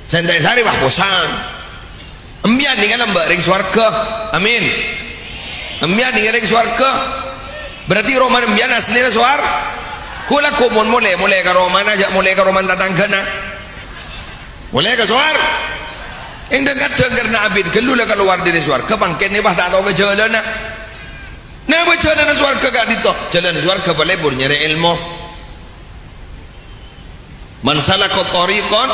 Santai sari wah bosan. Embian dengan lembak ring swarga. Amin. Embian dengan ring swarga. Berarti roman embian aslinya suar. Kula kumun mulai ke roman aja, mulai ke roman tatanggana. Mulai ke suar. Yang dengar Nabi keluar keluar dari swarga bangkit ni bah tak tahu ke jalan nak. Nah berjalan swarga gak dito. Jalan swarga balebur nyari ilmu. Man salaka tariqan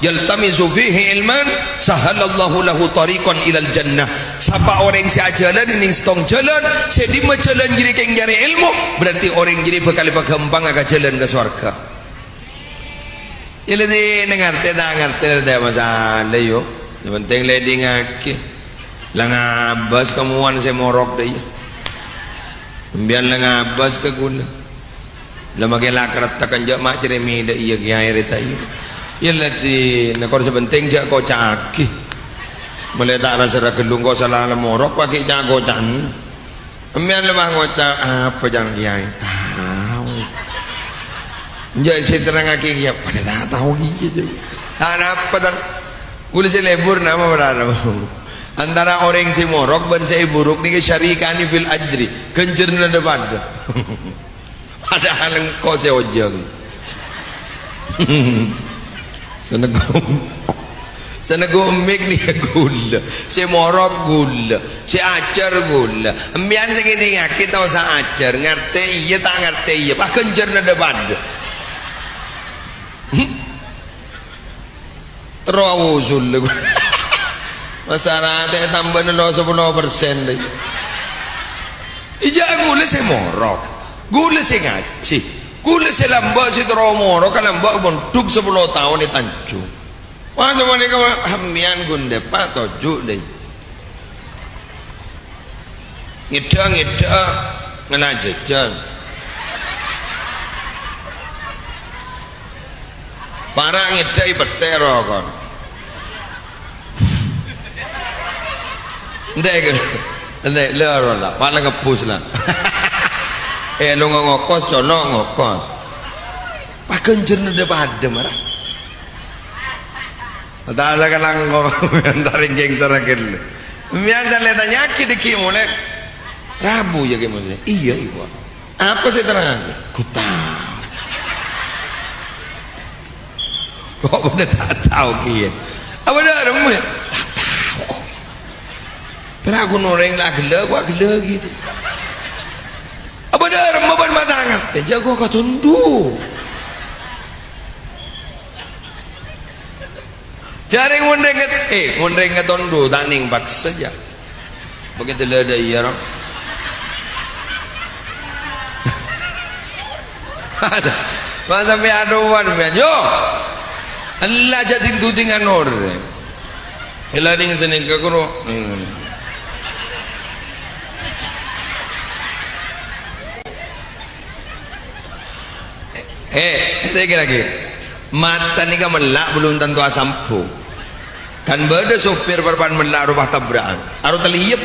yaltamisu fihi ilman sahalallahu lahu tariqan ilal jannah. Siapa orang si jalan ini stong jalan sedima jalan jadi keng nyari ilmu berarti orang jadi bakal gampang agak jalan ke surga. Ile di ngerti ada masalah yo. Yang penting lady ngaki lang abas kamuan saya morok deh. Biar lang abas ke gula. Lamagi lakrat takkan jak mak ceremi dah iya kiai reta iya. Ialah ti nakor sebenting jak kau caki. Boleh tak rasa gelung kau salah morok pakai jak kau can. Biar lemah ngocak apa jangan kiai tahu. Jak saya terang aki kiai pada tak tahu gitu. Tak apa tak. Kulis lebur nama berada. Antara orang si morok dan si buruk ni syarikani fil ajri kencerna depan. Padahal engkau si ojeng. Senego mik ni gula, si morok gula, si acar gula. Embian segini ngaki tahu sa acar ngerti iya tak ngerti iya. Pak kencerna depan. Terawusul le. Masalah teh tambah 10% deh. Ija gula si morok, gula si ngaci, gula si lambak si teromorok, kalau lambak bentuk 10 tahun di tancu. Wah cuma ni kau hamian gunde pak tojuk deh. Ngida ngelajajan. Para ngida ibetero kon. Ndek lero lah, paling ngepus lah. Lu ngokos, colok ngokos. Pakai jenuh dia pada marah. Tak ada kan angkor, tarik geng serakin. Biasa lihat nyaki dikit mulai. Rabu ya gimana? Iya ibu. Apa sih terang? Kutang. Kok bener tak tahu kian? Apa dah remu ya? Tak tahu kok. Pernah aku noreng lah gila gitu. Apa dah remu ban matangan? Jago kau tundu. Jaring ngundeng tundu taning bak saja. Begitu lada iya roh. Ada. Masa me aduan men yo. Allah jadi tudingan orang. Ila ding sini ke kuno. Saya kira lagi. Mata ni kan melak belum tentu asampu. Kan beda sopir berpan melak rumah tabrakan. Aru teliyep.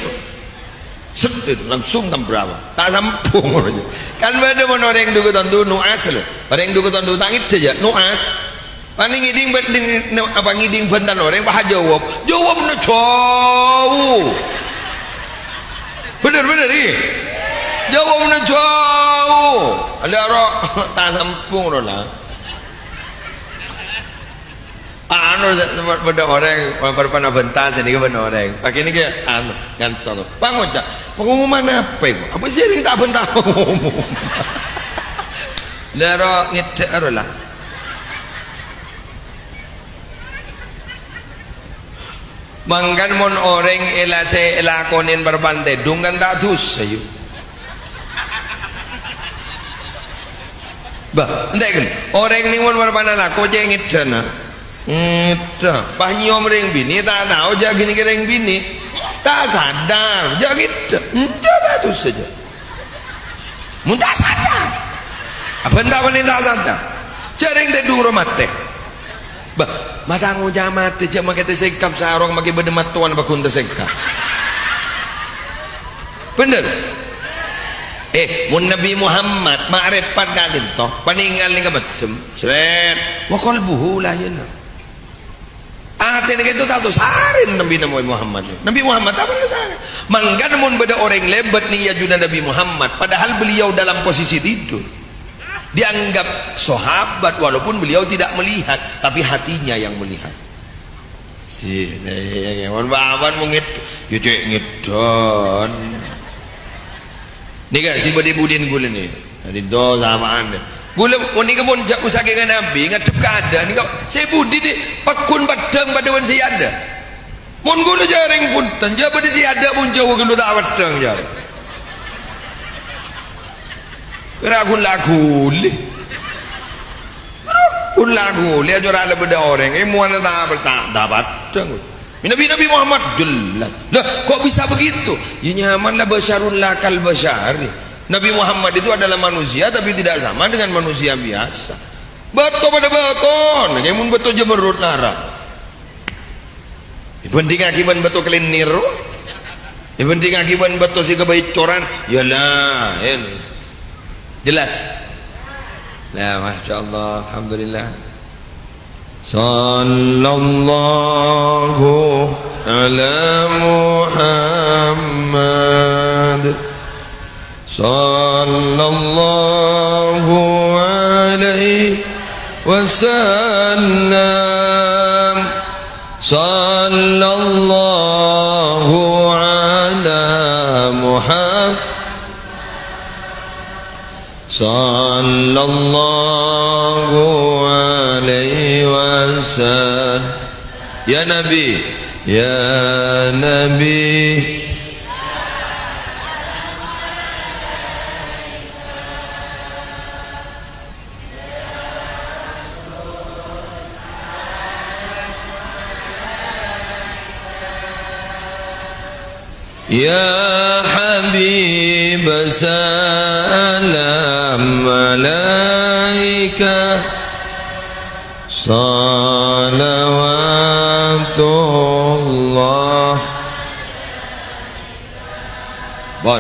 Sedih langsung tabrakan. Tak sampung aja. Kan beda mana orang dugu tentu nuas le. Orang dugu tentu tangit saja nuas. Paling ngiding apa ngiding bentan orang bah jawab na jauh. Bener ni. Jawab na jauh. Ada orang tak sampung lah. Anu benda orang berpana bentas ini kan benda orang. Pakai ni ke anu gantung. Bangun cak. Pengumuman apa ibu? Apa jadi tak bentar umum? Lero ngiter lah. Mangkan mon orang elase elakonin berbantai dungan tak dus sayu. Bah, entah kan? Orang ni mon berbana lah. Kau jangan ngiter na. Ngiter. Panyom ring bini tak tahu jah gini ring bini. Tak sadar. Jah ngiter. Entah tak dus saja. Muntah sadar. Apa entah apa ni tak sadar? Jaring te duro mate. Bah, matangu jamate cak makai tersekap sarong makai berdemat tuan bakun tersekap. Bener. Mun Nabi Muhammad ma'rif pat kalin toh paninggal ni ka macam seret wa qalbuhu la yana. ini itu tahu sarin Nabi Muhammad. Nabi Muhammad apa sarin? Mangga namun beda orang lebat nih ya juna Nabi Muhammad. Padahal beliau dalam posisi tidur. Dianggap sahabat walaupun beliau tidak melihat, tapi hatinya yang melihat. Si, yang bawan mungit, ya cek ngidon. Nih kan si badi budin gula nih, jadi do sama anda. Gula, ini kebun jak usake dengan Nabi, ngadep keadaan. Nih kau, saya budi nih, pakun badang badawan saya ada. Mun gula jaring pun, tanja pada saya ada pun jauh gula tak badang jaring. Ragun laguli, ragun laguli, aja ada beda orang. Muana tak dapat. Nabi Muhammad jelas. Lah, kok bisa begitu? Ya nyamanlah basyarun lakal basyari. Nabi Muhammad itu adalah manusia tapi tidak sama dengan manusia biasa. Betul pada betul. Nyamun betul je menurut larang. Penting akibat betul kelinir. Penting akibat betul si kebaicoran. Yalah, jelas. Nah, masya Allah, alhamdulillah. Sallallahu ala Muhammad. Sallallahu alaihi wasallam. Sallallahu ala Muhammad. Sallallahu alaihi wasallam. Ya Nabi, ya Nabi. Ya Habib salam alaika salawatullah. Bon.